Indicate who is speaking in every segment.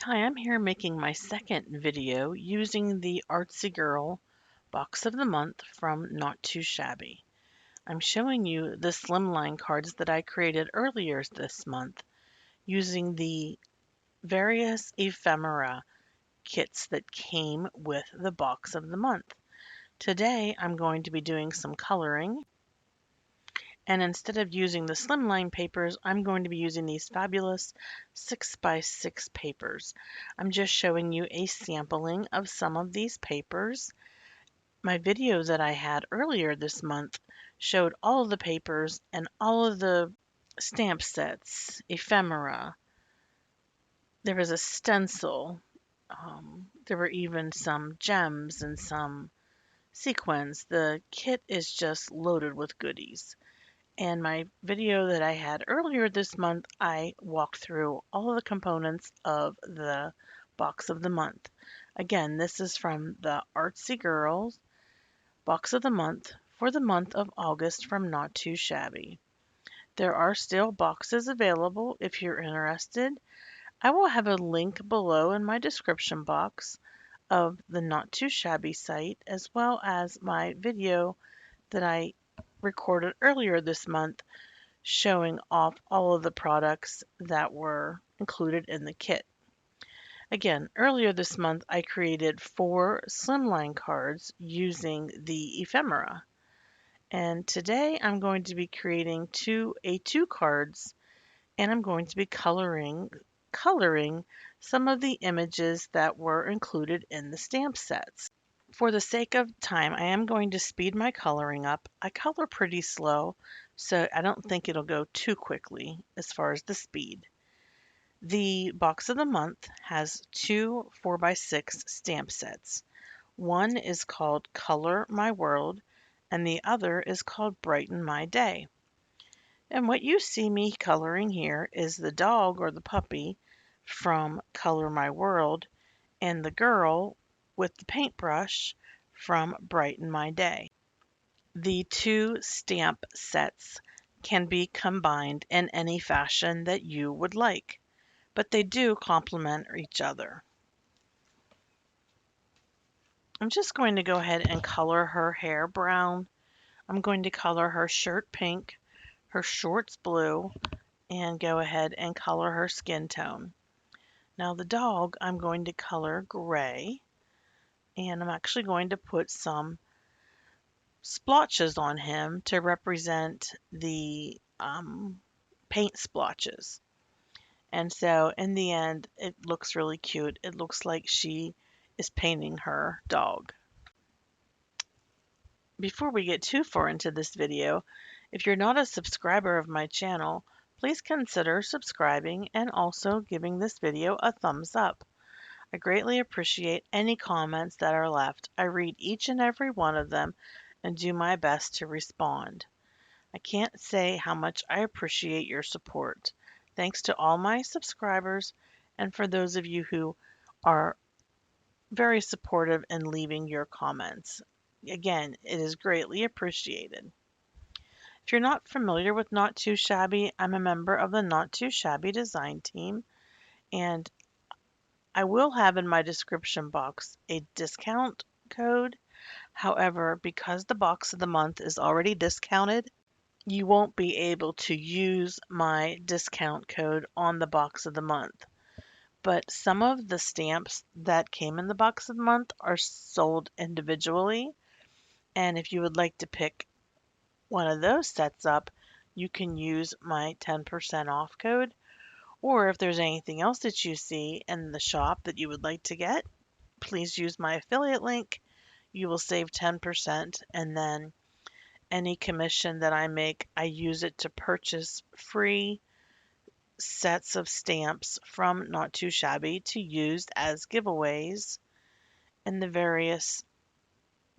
Speaker 1: Hi, I'm here making my second video using the Artsy Girl Box of the Month from Not Too Shabby. I'm showing you the slimline cards that I created earlier this month using the various ephemera kits that came with the Box of the Month. Today I'm going to be doing some coloring, and instead of using the slimline papers, I'm going to be using these fabulous 6x6 papers. I'm just showing you a sampling of some of these papers. My video that I had earlier this month showed all of the papers and all of the stamp sets, ephemera. There was a stencil. There were even some gems and some sequins. The kit is just loaded with goodies. And my video that I had earlier this month, I walked through all of the components of the Box of the Month. Again, this is from the Artsy Girls Box of the Month for the month of August from Not Too Shabby. There are still boxes available if you're interested. I will have a link below in my description box of the Not Too Shabby site, as well as my video that I recorded earlier this month showing off all of the products that were included in the kit. Again, earlier this month I created 4 slimline cards using the ephemera. And today I'm going to be creating 2 A2 cards, and I'm going to be coloring some of the images that were included in the stamp sets. For the sake of time, I am going to speed my coloring up. I color pretty slow, so I don't think it'll go too quickly as far as the speed. The Box of the Month has 2 4x6 stamp sets. One is called Color My World, and the other is called Brighten My Day. And what you see me coloring here is the dog or the puppy from Color My World and the girl with the paintbrush from Brighten My Day. The 2 stamp sets can be combined in any fashion that you would like, but they do complement each other. I'm just going to go ahead and color her hair brown. I'm going to color her shirt pink, her shorts blue, and go ahead and color her skin tone. Now the dog I'm going to color gray, and I'm actually going to put some splotches on him to represent the paint splotches. And so in the end, it looks really cute. It looks like she is painting her dog. Before we get too far into this video, if you're not a subscriber of my channel, please consider subscribing and also giving this video a thumbs up. I greatly appreciate any comments that are left. I read each and every one of them and do my best to respond. I can't say how much I appreciate your support. Thanks to all my subscribers and for those of you who are very supportive in leaving your comments. Again, it is greatly appreciated. If you're not familiar with Not Too Shabby, I'm a member of the Not Too Shabby design team, and I will have in my description box a discount code. However, because the Box of the Month is already discounted, you won't be able to use my discount code on the Box of the Month. But some of the stamps that came in the Box of the Month are sold individually, and if you would like to pick one of those sets up, you can use my 10% off code. Or if there's anything else that you see in the shop that you would like to get, please use my affiliate link. You will save 10%, and then any commission that I make, I use it to purchase free sets of stamps from Not Too Shabby to use as giveaways in the various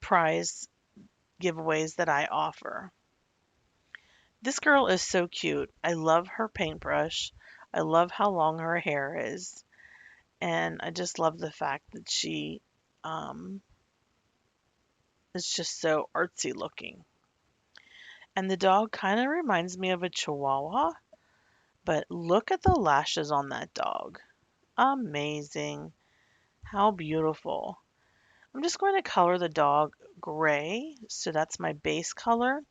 Speaker 1: prize giveaways that I offer. This girl is so cute. I love her paintbrush. I love how long her hair is. And I just love the fact that she is just so artsy looking. And the dog kind of reminds me of a Chihuahua, but look at the lashes on that dog. Amazing. How beautiful. I'm just going to color the dog gray, so that's my base color.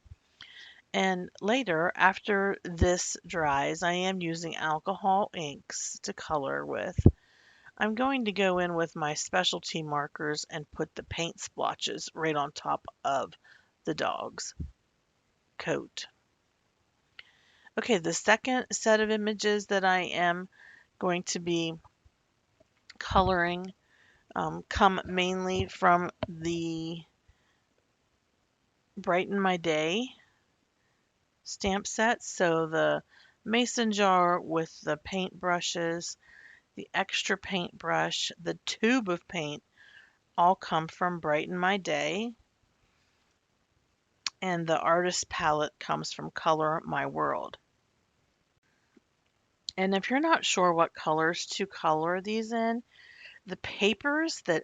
Speaker 1: And later, after this dries, I am using alcohol inks to color with. I'm going to go in with my specialty markers and put the paint splotches right on top of the dog's coat. Okay, the second set of images that I am going to be coloring come mainly from the Brighten My Day stamp set. So the mason jar with the paint brushes, the extra paintbrush, the tube of paint all come from Brighten My Day. And the artist palette comes from Color My World. And if you're not sure what colors to color these in, the papers that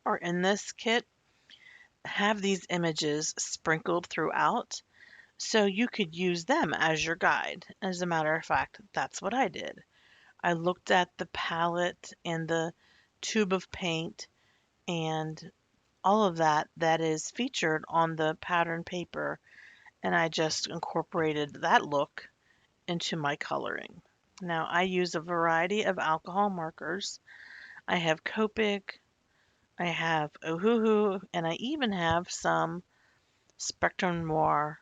Speaker 1: are in this kit have these images sprinkled throughout, so you could use them as your guide. As a matter of fact, that's what I did. I looked at the palette and the tube of paint and all of that that is featured on the pattern paper, and I just incorporated that look into my coloring. Now I use a variety of alcohol markers. I have Copic, I have Ohuhu, and I even have some Spectrum Noir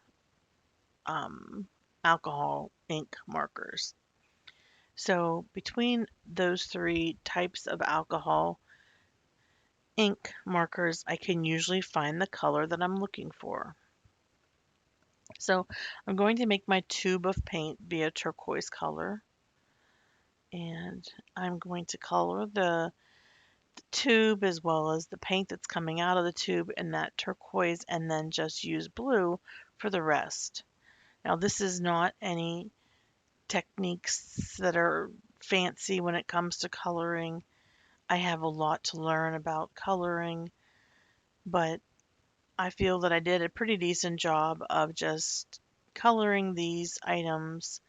Speaker 1: um, alcohol ink markers. So between those three types of alcohol ink markers, I can usually find the color that I'm looking for. So I'm going to make my tube of paint be a turquoise color. And I'm going to color the tube as well as the paint that's coming out of the tube in that turquoise, and then just use blue for the rest. Now this is not any techniques that are fancy when it comes to coloring. I have a lot to learn about coloring, but I feel that I did a pretty decent job of just coloring these items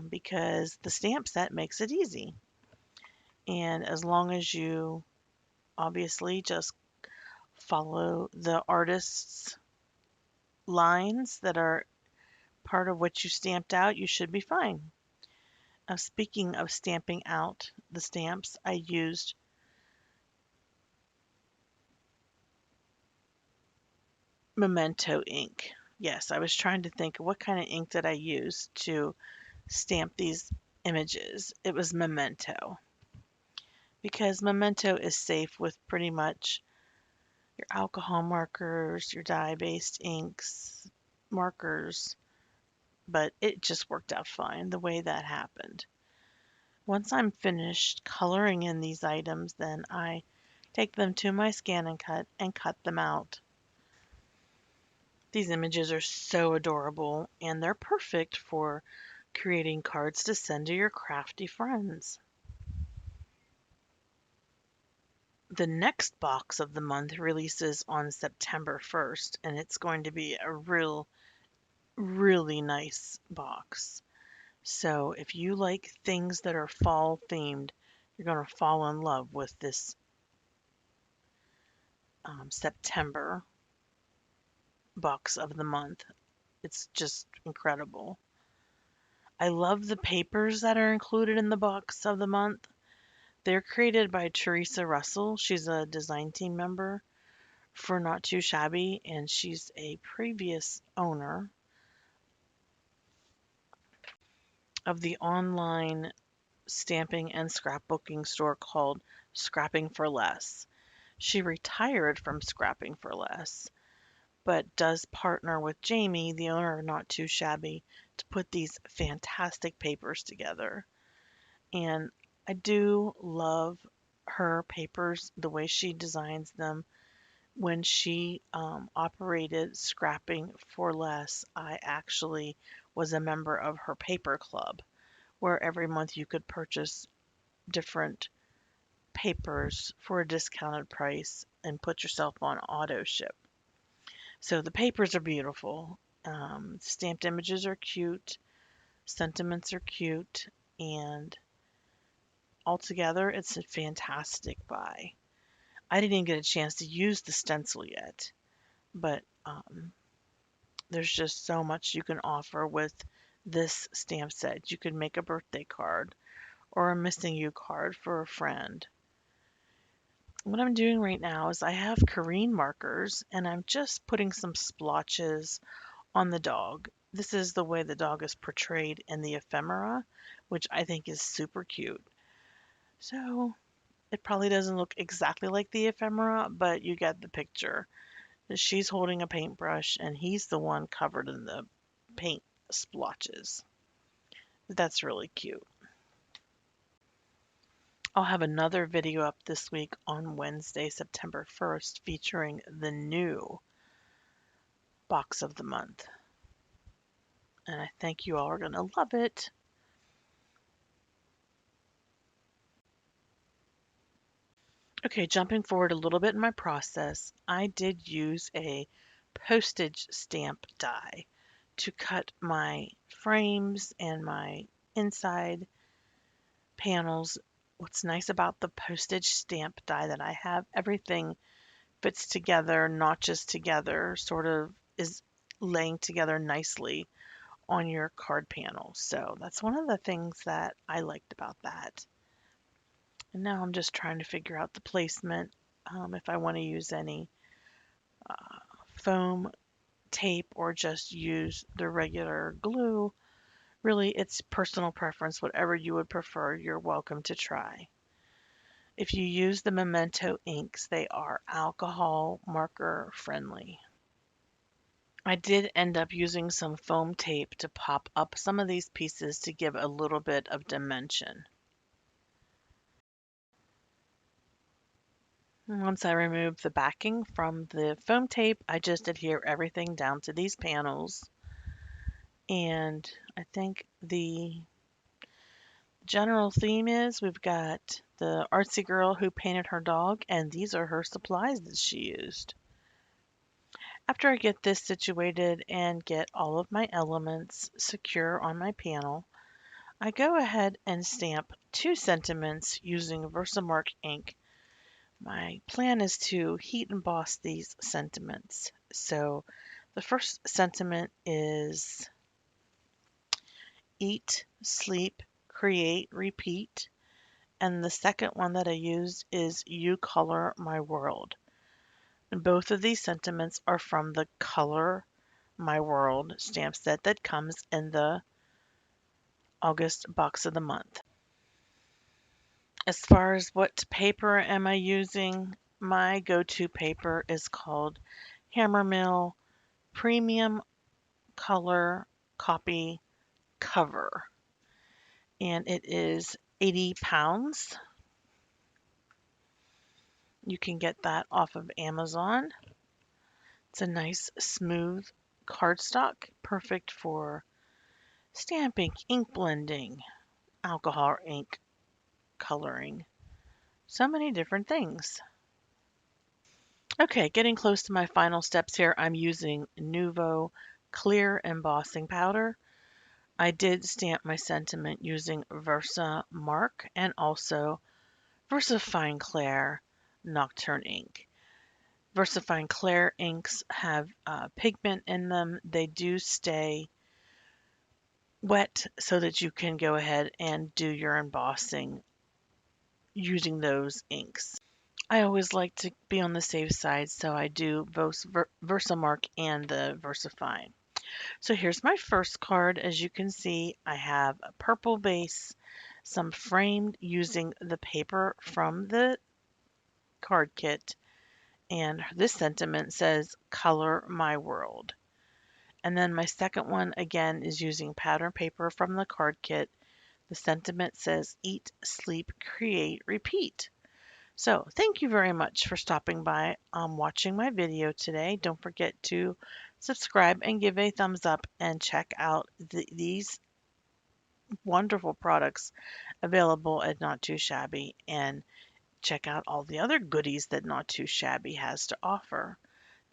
Speaker 1: because the stamp set makes it easy. And as long as you obviously just follow the artist's lines that are part of what you stamped out, you should be fine. Speaking of stamping out the stamps, I used Memento ink. Yes, I was trying to think what kind of ink did I use to stamp these images. It was Memento because Memento is safe with pretty much your alcohol markers, your dye-based inks, markers, but it just worked out fine the way that happened. Once I'm finished coloring in these items, then I take them to my scan and cut them out. These images are so adorable and they're perfect for creating cards to send to your crafty friends. The next box of the month releases on September 1st, and it's going to be a really nice box. So if you like things that are fall themed, you're going to fall in love with this September box of the month. It's just incredible. I love the papers that are included in the box of the month. They're created by Teresa Russell. She's a design team member for Not Too Shabby, and she's a previous owner of the online stamping and scrapbooking store called Scrapping for Less. She retired from Scrapping for Less, but does partner with Jamie, the owner of Not Too Shabby, to put these fantastic papers together. And I do love her papers, the way she designs them. When she operated Scrapping for Less, I actually was a member of her paper club, where every month you could purchase different papers for a discounted price and put yourself on auto ship. So the papers are beautiful. Stamped images are cute, sentiments are cute, and altogether, it's a fantastic buy. I didn't even get a chance to use the stencil yet, but there's just so much you can offer with this stamp set. You could make a birthday card or a missing you card for a friend. What I'm doing right now is I have Korean markers and I'm just putting some splotches on the dog. This is the way the dog is portrayed in the ephemera, which I think is super cute. So it probably doesn't look exactly like the ephemera, but you get the picture. She's holding a paintbrush and he's the one covered in the paint splotches. That's really cute. I'll have another video up this week on Wednesday, September 1st, featuring the new box of the month. And I think you all are going to love it. Okay, jumping forward a little bit in my process, I did use a postage stamp die to cut my frames and my inside panels. What's nice about the postage stamp die that I have, everything fits together, notches together, sort of is laying together nicely on your card panel. So that's one of the things that I liked about that. And now I'm just trying to figure out the placement, if I want to use any foam tape or just use the regular glue. Really, it's personal preference. Whatever you would prefer, you're welcome to try. If you use the Memento inks, they are alcohol marker friendly. I did end up using some foam tape to pop up some of these pieces to give a little bit of dimension. Once I remove the backing from the foam tape, I just adhere everything down to these panels. And I think the general theme is we've got the artsy girl who painted her dog, and these are her supplies that she used. After I get this situated and get all of my elements secure on my panel, I go ahead and stamp 2 sentiments using Versamark ink. My plan is to heat emboss these sentiments. So the first sentiment is eat, sleep, create, repeat. And the second one that I used is you color my world. And both of these sentiments are from the Color My World stamp set that comes in the August box of the month. As far as what paper am I using, my go-to paper is called Hammermill Premium Color Copy Cover, and it is 80 pounds. You can get that off of Amazon. It's a nice smooth cardstock, perfect for stamping, ink blending, alcohol ink coloring, so many different things. Okay, getting close to my final steps here. I'm using Nuvo clear embossing powder. I did stamp my sentiment using Versamark and also VersaFine Clair Nocturne ink. VersaFine Clair inks have pigment in them. They do stay wet so that you can go ahead and do your embossing using those inks. I always like to be on the safe side, so I do both Versamark and the VersaFine. So here's my first card. As you can see, I have a purple base, some framed using the paper from the card kit, and this sentiment says, Color My World. And then my second one, again, is using pattern paper from the card kit. The sentiment says, Eat, Sleep, Create, Repeat. So thank you very much for stopping by, watching my video today. Don't forget to subscribe and give a thumbs up and check out these wonderful products available at Not Too Shabby, and check out all the other goodies that Not Too Shabby has to offer.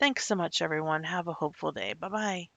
Speaker 1: Thanks so much, everyone. Have a hopeful day. Bye-bye.